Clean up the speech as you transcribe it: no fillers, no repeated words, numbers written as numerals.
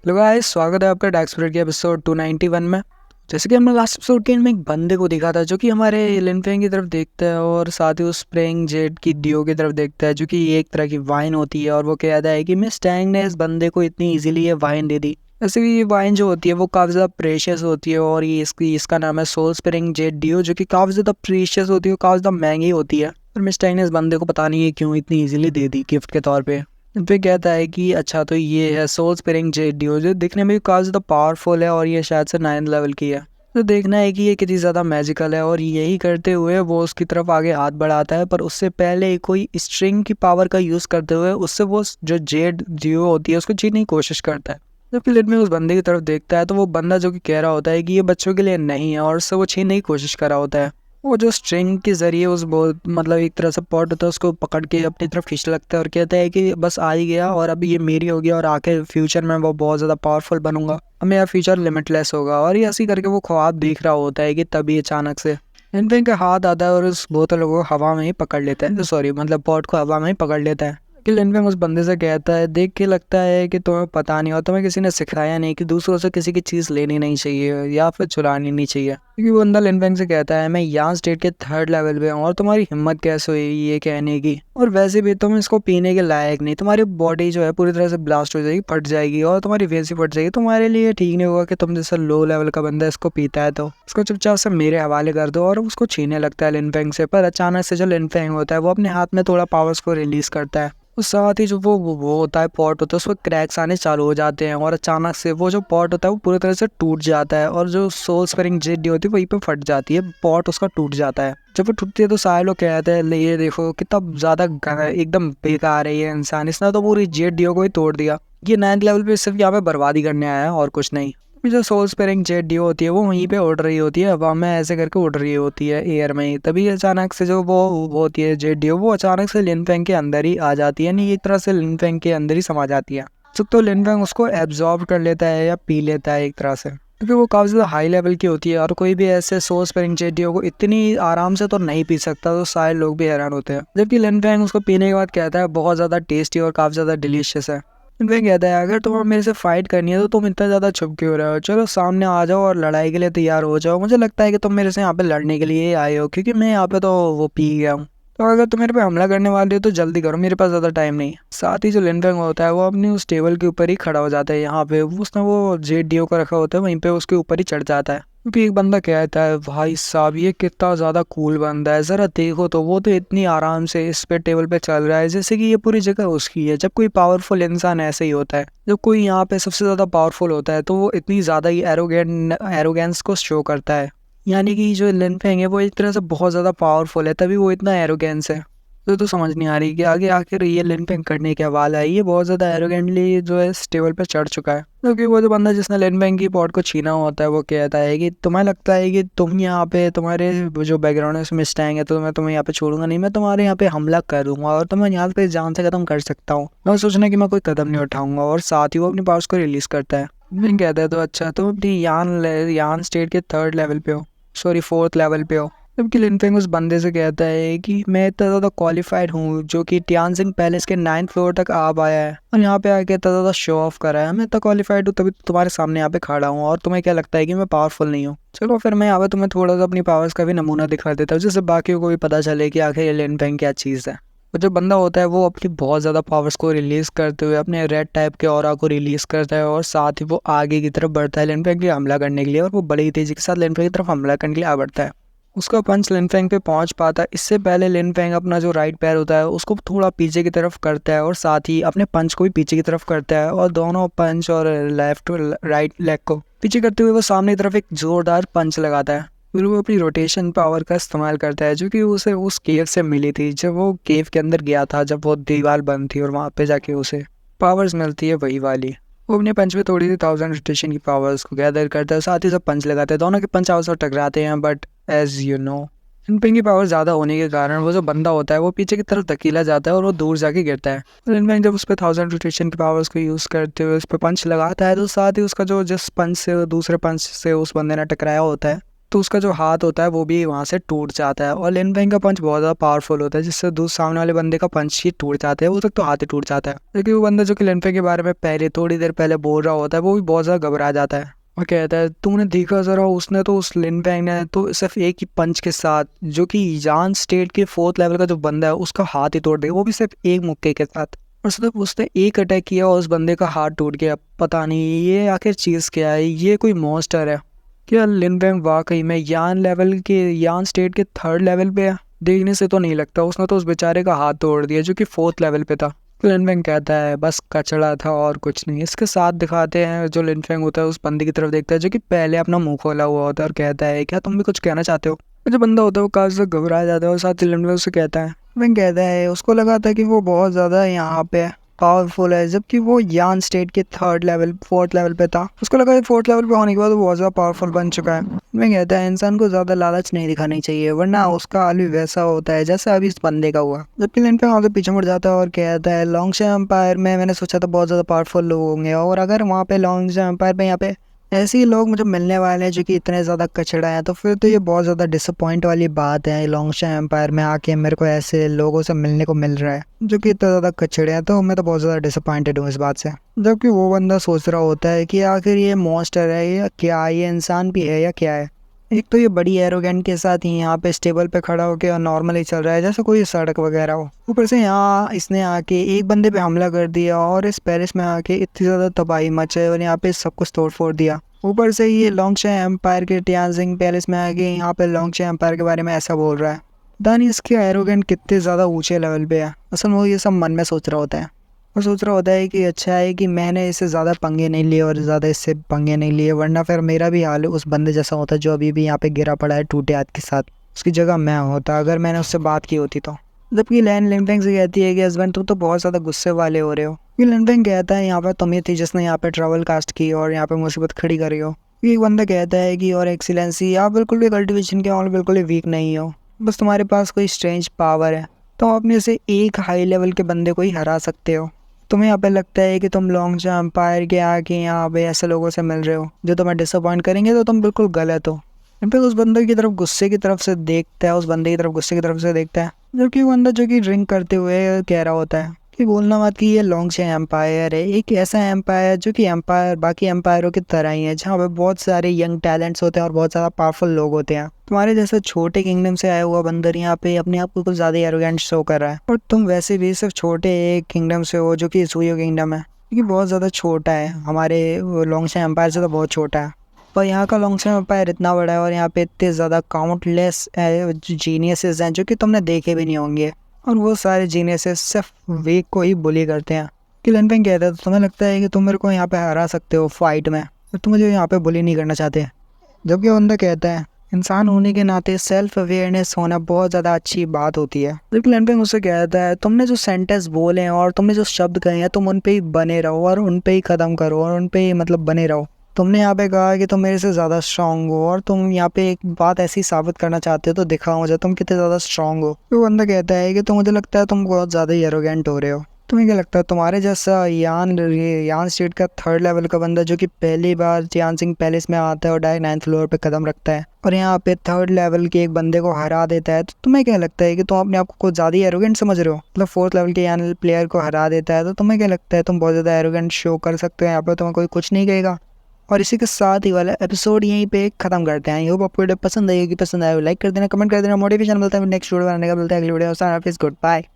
Hello guys, स्वागत है आपका डैक्सप्रेड के एपिसोड 291 में। जैसे कि हमने लास्ट एपिसोड के में एक बंदे को देखा था जो कि हमारे लिनफेंग की तरफ देखता है और साथ ही उस स्प्रिंग जेट की डियो की तरफ देखता है जो कि एक तरह की वाइन होती है। और वो कहता है कि मिस टैंग ने इस बंदे को इतनी इजीली ये वाइन दे दी। वैसे कि ये वाइन जो होती है वो काफ़ी ज़्यादा प्रेशियस होती है और ये इसका नाम है सोल स्प्रिंग जेट डियो, जो कि काफ़ी ज़्यादा प्रेशियस होती है और काफ़ी ज़्यादा महंगी होती है। और मिस टैंग ने इस बंदे को पता नहीं है क्यों इतनी ईजिली दे दी गिफ्ट के तौर पर। फिर कहता है कि अच्छा तो ये है सोल स्पिरिंग जेट डियो, जो दिखने में भी काफ़ी ज़्यादा पावरफुल है और ये शायद से 9th लेवल की है। तो देखना है कि ये कितनी ज़्यादा मैजिकल है। और यही करते हुए वो उसकी तरफ आगे हाथ बढ़ाता है, पर उससे पहले कोई स्ट्रिंग की पावर का यूज़ करते हुए उससे वो जो जेट डियो होती है उसको छीनने की कोशिश करता है। जबकि लिट में उस बंदे की तरफ देखता है तो वो बंदा जो कि कह रहा होता है कि ये बच्चों के लिए नहीं है और उससे वो छीनने की कोशिश कर रहा होता है। वो जो स्ट्रिंग के ज़रिए उस मतलब एक तरह से पॉट होता है उसको पकड़ के अपनी तरफ खींच लगता है और कहता है कि बस आ ही गया और अभी ये मेरी हो गया और आके फ्यूचर में वो बहुत ज़्यादा पावरफुल बनूंगा, अब मेरा फ्यूचर लिमिटलेस होगा। और ये ऐसे ही करके वो ख्वाब देख रहा होता है कि तभी अचानक से इनफिंग का हाथ आता है और उस बोतल को हवा में ही पकड़ लेता है, सॉरी मतलब पॉट को हवा में ही पकड़ लेता है। कि लिनफिंग उस बंदे से कहता है, देख के लगता है कि तुम्हें पता नहीं और तुम्हें किसी ने सिखाया नहीं कि दूसरों से किसी की चीज़ लेनी नहीं चाहिए या फिर चुरानी नहीं चाहिए। क्योंकि वो बंदा लिनफिंग से कहता है, मैं यहाँ स्टेट के 3rd लेवल पे हूँ और तुम्हारी हिम्मत कैसे हुई ये कहने की, और वैसे भी तुम इसको पीने के लायक नहीं, तुम्हारी बॉडी जो है पूरी तरह से ब्लास्ट हो जाएगी, फट जाएगी और तुम्हारी फेस भी फट जाएगी। तुम्हारे लिए ठीक नहीं होगा कि तुम जैसा लो लेवल का बंदा इसको पीता है, तो इसको चुपचाप से मेरे हवाले कर दो। और उसको छीनने लगता है लिनफिंग से। पर अचानक से जो लिनफिंग होता है वो अपने हाथ में थोड़ा पावर्स को रिलीज करता है। उस साथ ही जो वो होता है पॉट होता है उसमें क्रैक्स आने चालू हो जाते हैं और अचानक से वो जो पॉट होता है वो पूरी तरह से टूट जाता है और जो सोल स्पिरिंग जेट डी होती है वहीं पे फट जाती है, पॉट उसका टूट जाता है। जब वो टूटती है तो सारे लोग कहते हैं, ये देखो कितना ज़्यादा एकदम बेकार है ये इंसान, इसने तो पूरी जेट डियो को ही तोड़ दिया। ये 9th लेवल पे सिर्फ यहाँ पे बर्बादी करने आया है और कुछ नहीं। जो सोल स्पिरिंग जेट डियो होती है वो वहीं पे उड़ रही होती है, हवा में ऐसे करके उड़ रही होती है एयर में ही। तभी अचानक से जो वो होती है जेट डियो वो अचानक से लिनफेंग के अंदर ही आ जाती है, यानी एक तरह से लिनफेंग के अंदर ही समा जाती है। तो लिनफेंग उसको एब्जॉर्ब कर लेता है या पी लेता है एक तरह से, क्योंकि वो काफ़ी ज़्यादा हाई लेवल की होती है और कोई भी ऐसे सोल स्पिरिंग जेट डियो को इतनी आराम से तो नहीं पी सकता। तो सारे लोग भी हैरान होते हैं। जबकि लिनफेंग उसको पीने के बाद कहता है बहुत ज़्यादा टेस्टी और काफ़ी ज़्यादा डिलीशियस है। वे कहता है, अगर तुम्हें मेरे से फाइट करनी है तो तुम इतना ज़्यादा छुप क्यों रहे हो, चलो सामने आ जाओ और लड़ाई के लिए तैयार हो जाओ। मुझे लगता है कि तुम मेरे से यहाँ पे लड़ने के लिए आए हो, क्योंकि मैं यहाँ पे तो वो पी गया हूँ। तो अगर तुम मेरे पे हमला करने वाले हो तो जल्दी करो, मेरे पास ज़्यादा टाइम नहीं। साथ ही जो लिनफेंग होता है वो अपनी उस टेबल के ऊपर ही खड़ा हो जाता है, यहाँ पे उसने वो जेट डियो का रखा होता है वहीं पे उसके ऊपर ही चढ़ जाता है। क्योंकि एक बंदा कहता है, भाई साहब ये कितना ज़्यादा कूल बंदा है, ज़रा देखो तो वो तो इतनी आराम से इस पे टेबल पे चल रहा है जैसे कि ये पूरी जगह उसकी है। जब कोई पावरफुल इंसान ऐसे ही होता है, जब कोई यहाँ पे सबसे ज़्यादा पावरफुल होता है तो वो इतनी ज़्यादा ही एरोगेंस को शो करता है। यानी कि जो लिनफेंग है वो एक तरह से बहुत ज़्यादा पावरफुल है, तभी वो इतना एरोगेंस है। तो समझ नहीं आ रही कि आगे आखिर ये लिनफेंग करने क्या वाला है। ये बहुत ज़्यादा एरोगेंटली जो है इस टेबल पर चढ़ चुका है। क्योंकि वो जो बंदा जिसने लिनफेंग की पॉट को छीना होता है वो कहता है कि तुम्हें लगता है कि तुम यहाँ पे तुम्हारे जो बैकग्राउंड है उसमें स्टैंग है तो मैं तुम्हें यहाँ पे छोड़ूंगा नहीं, मैं तुम्हारे यहाँ पे हमला करूंगा और तुम्हें यहाँ पे जान से खत्म कर सकता हूँ। मैं सोचना कि मैं कोई कदम नहीं उठाऊंगा। और साथ ही वो अपनी पावर्स को रिलीज करता है। लिनफेंग कहता है, तो अच्छा तुम अपनी यान स्टेट के 3rd लेवल पे हो, सॉरी 4th लेवल पे हो। जबकि लिनफेंग उस बंदे से कहता है कि मैं इतना ज़्यादा क्वालिफाइड हूँ जो कि टियानजिंग पैलेस के 9th फ्लोर तक आ पाया है और यहाँ पे आके इतना ज़्यादा शो ऑफ करा है। मैं इतना क्वालिफाइड हूँ तभी तो तुम्हारे सामने यहाँ पे खड़ा हूँ और तुम्हें क्या लगता है कि मैं पावरफुल नहीं हूँ। चलो फिर मैं यहाँ पे तुम्हें थोड़ा सा अपनी पावर्स का भी नमूना दिखा देता हूँ जिससे बाकियों को भी पता चले कि आखिर ये लिनफेंग क्या चीज़ है। वो जो बंदा होता है वो अपनी बहुत ज़्यादा पावर्स को रिलीज़ करते हुए अपने रेड टाइप के ऑरा को रिलीज़ करता है और साथ ही वो आगे की तरफ बढ़ता है लिनफेंग के हमला करने के लिए। और वो बड़ी तेज़ी के साथ लिनफेंग की तरफ हमला करने के लिए आ बढ़ता है। उसका पंच लिनफेंग पे पहुंच पाता है। इससे पहले लिनफेंग अपना जो राइट पैर होता है उसको थोड़ा पीछे की तरफ करता है और साथ ही अपने पंच को भी पीछे की तरफ करता है और दोनों पंच और लेफ्ट राइट लेग को पीछे करते हुए वो सामने की तरफ एक जोरदार पंच लगाता है। फिर वो अपनी रोटेशन पावर का इस्तेमाल करता है जो कि उसे उस केव से मिली थी जब वो केव के अंदर गया था, जब वो दीवार बंद थी और वहाँ पे जाके उसे पावर्स मिलती है वही वाली। वो अपने पंच में थोड़ी सी 1000 रोटेशन की पावर्स को गैदर करता है, साथ ही सब पंच लगाते हैं। दोनों के पंच आपस में टकराते हैं, but as you know Linfeng की पावर ज़्यादा होने के कारण वो जो बंदा होता है वो पीछे की तरफ धकेला जाता है और वो दूर जाके गिरता है। लिनफेंग जब उस पर 1000 रोटेशन की पावर्स को यूज़ करते हुए उस पर पंच लगाता है तो साथ ही उसका जो जिस पंच से दूसरे पंच से उस बंदे ने टकराया होता है तो उसका जो हाथ होता है वो भी वहाँ से टूट जाता है। और लिन फेंग का पंच बहुत ज़्यादा पावरफुल होता है, जिससे दूसरे सामने वाले बंदे का पंच ही टूट जाता है, वो तक तो हाथ ही टूट जाता है। लेकिन वो बंदा जो कि लिन फेंग के बारे में पहले थोड़ी देर पहले बोल रहा होता है, वो भी बहुत ज़्यादा घबरा जाता है और कहता है तुमने देखा जरा, उसने तो उस लिन फेंग ने तो सिर्फ एक ही पंच के साथ जो कि यान स्टेट के 4th लेवल का जो बंदा है उसका हाथ ही तोड़ दिया, वो भी सिर्फ एक मुक्के के साथ। और सिर्फ उसने एक अटैक किया और उस बंदे का हाथ टूट गया। पता नहीं ये आखिर चीज़ क्या है, ये कोई मॉन्स्टर है क्या? लिन फेंग वाकई में यान स्टेट के 3rd लेवल पे है? देखने से तो नहीं लगता, उसने तो उस बेचारे का हाथ तोड़ दिया जो कि 4th लेवल पे था। तो लिन फेंग कहता है बस कचड़ा था और कुछ नहीं। इसके साथ दिखाते हैं जो लिन फेंग होता है उस बंदे की तरफ देखता है जो कि पहले अपना मुंह खोला हुआ होता है और कहता है क्या तुम भी कुछ कहना चाहते हो? जो बंदा होता है वो काफी घबरा जाता है और साथ ही लिन फेंग उससे कहता है, लिन कहता है उसको लगा था कि वो बहुत ज़्यादा यहाँ पे पावरफुल है, जबकि वो यान स्टेट के 4th लेवल पे था। उसको लगा 4th लेवल पे होने के बाद वो बहुत ज़्यादा पावरफुल बन चुका है। मैं कहता है इंसान को ज़्यादा लालच नहीं दिखानी चाहिए, वरना उसका हाल भी वैसा होता है जैसा अभी इस बंदे का हुआ। जबकि लिन पे वहाँ से पीछे मुड़ जाता है और कहता है लॉन्गशे एम्पायर में मैंने सोचा था बहुत ज़्यादा पावरफुल लोग होंगे, और अगर वहाँ पे लॉन्गशे एम्पायर में यहाँ पे ऐसे ही लोग मुझे मिलने वाले हैं जो कि इतने ज़्यादा कचड़ा है, तो फिर तो ये बहुत ज़्यादा डिसअपॉइंट वाली बात है। लॉन्गशे एम्पायर में आके मेरे को ऐसे लोगों से मिलने को मिल रहा है जो कि इतना ज़्यादा कचड़े हैं, तो मैं तो बहुत ज़्यादा डिसअपॉइंटेड हूँ इस बात से। जबकि वो बंदा सोच रहा होता है कि आखिर ये मॉन्स्टर है या क्या, ये इंसान भी है या क्या है। एक तो ये बड़ी एरोगेंट के साथ ही यहाँ पे स्टेबल पे खड़ा होकर और नॉर्मली चल रहा है जैसे कोई सड़क वगैरह हो। ऊपर से यहाँ इसने आके एक बंदे पे हमला कर दिया और इस पेरिस में आके इतनी ज़्यादा तबाही मचाई और यहाँ पे सब कुछ तोड़ फोड़ दिया। ऊपर से ये लॉन्गशे एम्पायर के टियानजिंग पैलेस में आके यहाँ पे लॉन्गशे एम्पायर के बारे में ऐसा बोल रहा है। पता नहीं इसके एरोगेंट कितने ज़्यादा ऊंचे लेवल पे है। असल में वो ये सब मन में सोच रहा होता है और सोच रहा होता है कि अच्छा है कि मैंने इससे ज़्यादा पंगे नहीं लिए और ज़्यादा इससे पंगे नहीं लिए, वरना फिर मेरा भी हाल उस बंदे जैसा होता जो अभी भी यहाँ पे गिरा पड़ा है टूटे हाथ के साथ। उसकी जगह मैं होता अगर मैंने उससे बात की होती तो। जबकि लिन फेंग से कहती है कि हस्बैंड तुम तो बहुत ज़्यादा गुस्से वाले हो रहे हो। ये लिन फेंग कहता है यहाँ पर तुम ही थी जिसने यहाँ पे ट्रैवल कास्ट की और यहाँ पे मुसीबत खड़ी करी हो। एक बंदा कहता है कि और एक्सीलेंसी आप बिल्कुल भी कल्टिवेशन के मामले बिल्कुल भी वीक नहीं हो, बस तुम्हारे पास कोई स्ट्रेंज पावर है, तुम अपने से एक हाई लेवल के बंदे को ही हरा सकते हो। तुम्हें यहाँ पे लगता है कि तुम लॉन्गशे एम्पायर के आके यहाँ पे ऐसे लोगों से मिल रहे हो जो तुम्हें डिसअपॉइंट करेंगे, तो तुम बिल्कुल गलत हो। इन पे उस बंदे की तरफ गुस्से की तरफ से देखता है, उस बंदे की तरफ गुस्से की तरफ से देखता है, जबकि वो बंदा जो कि ड्रिंक करते हुए कह रहा होता है कि बोलना मत कि ये लॉन्गशे एम्पायर है, एक ऐसा एम्पायर जो कि एम्पायर बाकी एम्पायरों की तरह ही है, जहाँ पे बहुत सारे यंग टैलेंट्स होते हैं और बहुत ज़्यादा पावरफुल लोग होते हैं। तुम्हारे जैसे छोटे किंगडम से आया हुआ बंदर यहाँ पे अपने आप को कुछ ज़्यादा एरोगेंट शो कर रहा है, और तुम वैसे भी सिर्फ छोटे एक किंगडम से हो जो कि सुयो किंगडम है, क्योंकि बहुत ज़्यादा छोटा है, हमारे लॉन्गशे एम्पायर से तो बहुत छोटा है। पर यहाँ का लॉन्गशे एम्पायर इतना बड़ा है और यहाँ पे इतने ज़्यादा काउंटलेस जीनियसेस हैं जो कि तुमने देखे भी नहीं होंगे, और वो सारे जीनियसेस सिर्फ वीक को ही बुली करते हैं। कि लिन फेंग कहता है तो तुम्हें लगता है कि तुम मेरे को यहाँ पे हरा सकते हो फाइट में, और तुम मुझे यहाँ पे बुली नहीं करना चाहते। जबकि बंदा कहता है इंसान होने के नाते सेल्फ अवेयरनेस होना बहुत ज़्यादा अच्छी बात होती है। जबकि लिन फेंग उससे कहता है तुमने जो सेंटेंस बोले हैं और तुमने जो शब्द कहे हैं तुम उन पे ही बने रहो और उन पे ही ख़त्म करो और उन पे ही मतलब बने रहो। तुमने यहाँ पे कहा कि तुम मेरे से ज़्यादा स्ट्रांग हो और तुम यहाँ पे एक बात ऐसी साबित करना चाहते हो, तो दिखाओ मुझे तुम कितने ज़्यादा स्ट्रांग हो। तो बंदा कहता है कि मुझे लगता है तुम बहुत ज़्यादा ही एरोगेंट हो रहे हो। तुम्हें क्या लगता है तुम्हारे जैसा यान स्टेट का 3rd लेवल का बंदा जो कि पहली बार टियानजिंग पैलेस में आता है और डायरेक्ट 9th फ्लोर पे कदम रखता है और यहाँ पे 3rd लेवल के एक बंदे को हरा देता है, तो तुम्हें क्या लगता है कि तुम अपने आप को कुछ ज़्यादा ही एरोगेंट समझ रहे हो? मतलब 4th लेवल के यान प्लेयर को हरा देता है, तो तुम्हें क्या लगता है तुम बहुत ज़्यादा एरोगेंट शो कर सकते हो यहाँ पर, तुम्हें कोई कुछ नहीं कहेगा। और इसी के साथ ही वाला एपिसोड यहीं पे खत्म करते हैं। आई होप आपको वीडियो पसंद आएगी, पसंद आए लाइक कर देना, कमेंट कर देना, मोटिवेशन मिलता है नेक्स्ट वीडियो बनाने का, मिलता है अगली वीडियो। Good bye.